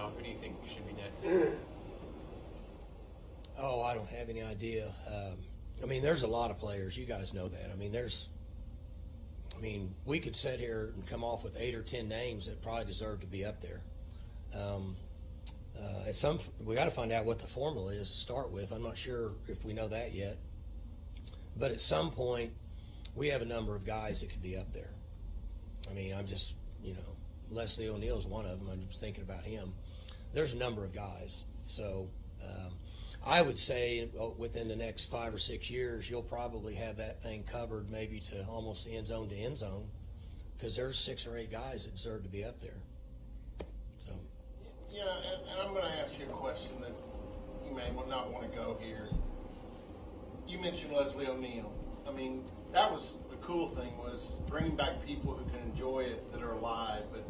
now? Who do you think should be next? Oh, I don't have any idea. I mean, there's a lot of players. You guys know that. I mean, we could sit here and come off with 8 or 10 names that probably deserve to be up there. We got to find out what the formula is to start with. I'm not sure if we know that yet. But at some point, we have a number of guys that could be up there. I mean, I'm just, Leslie O'Neal's one of them. I'm just thinking about him. There's a number of guys. So I would say within the next 5 or 6 years, you'll probably have that thing covered maybe to almost end zone to end zone, because there's 6 or 8 guys that deserve to be up there. So. Yeah, and I'm going to ask you a question that you may not want to go here. You mentioned Leslie O'Neal. I mean, that was the cool thing, was bringing back people who can enjoy it that are alive. But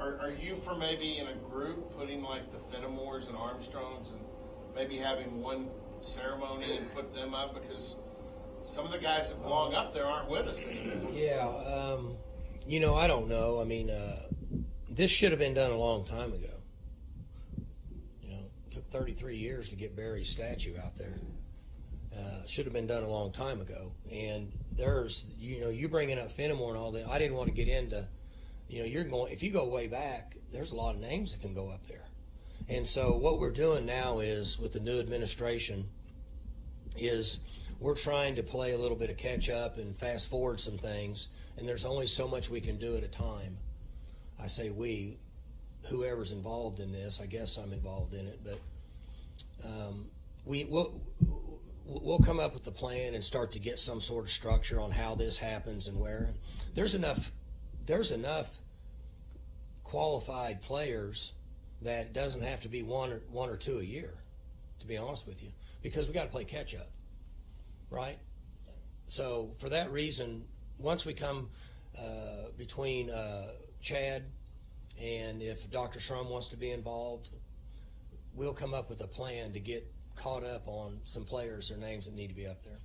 are you for maybe in a group putting like the Fenimores and Armstrongs and maybe having one ceremony and put them up, because some of the guys that belong up there aren't with us anymore? Yeah, I don't know. I mean, this should have been done a long time ago. It took 33 years to get Barry's statue out there. Should have been done a long time ago. And there's, you bringing up Fenimore and all that, I didn't want to get into, if you go way back, there's a lot of names that can go up there. And so what we're doing now is, with the new administration, is we're trying to play a little bit of catch up and fast forward some things, and there's only so much we can do at a time. I say we, whoever's involved in this. I guess I'm involved in it, but we'll come up with a plan and start to get some sort of structure on how this happens and where. There's enough qualified players that doesn't have to be one or two a year, to be honest with you, because we got to play catch up, right? So for that reason, once we come between Chad and if Dr. Shrum wants to be involved, we'll come up with a plan to get caught up on some players or names that need to be up there.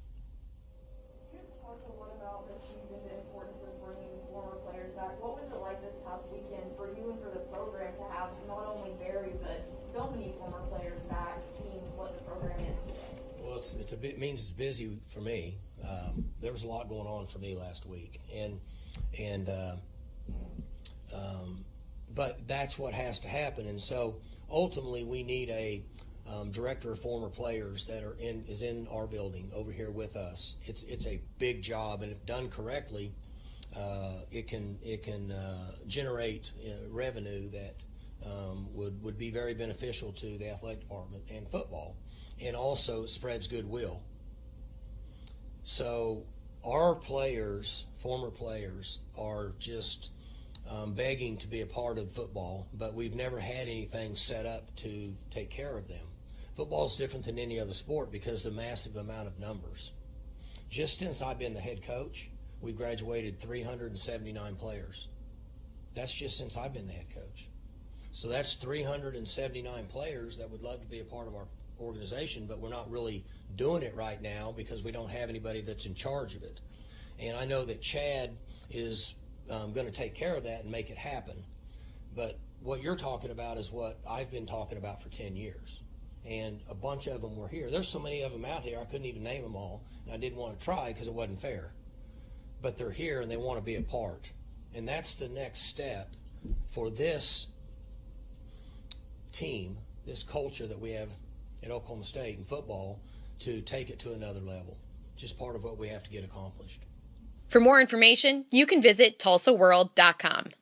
Can you talk a lot about this season, the importance of bringing former players back? What was it like this past weekend for you and for the program to have not only Barry but so many former players back, seeing what the program is today? Well, it means it's busy for me. There was a lot going on for me last week, but that's what has to happen. And so ultimately, we need a director of former players that is in our building over here with us. It's a big job, and if done correctly, it can generate revenue that would be very beneficial to the athletic department and football, and also spreads goodwill. So our players, former players, are just begging to be a part of football, but we've never had anything set up to take care of them. Football is different than any other sport because of the massive amount of numbers. Just since I've been the head coach, we've graduated 379 players. That's just since I've been the head coach. So that's 379 players that would love to be a part of our organization, but we're not really doing it right now because we don't have anybody that's in charge of it. And I know that Chad is going to take care of that and make it happen. But what you're talking about is what I've been talking about for 10 years. And a bunch of them were here. There's so many of them out here, I couldn't even name them all. And I didn't want to try because it wasn't fair. But they're here and they want to be a part. And that's the next step for this team, this culture that we have at Oklahoma State in football, to take it to another level. Just part of what we have to get accomplished. For more information, you can visit TulsaWorld.com.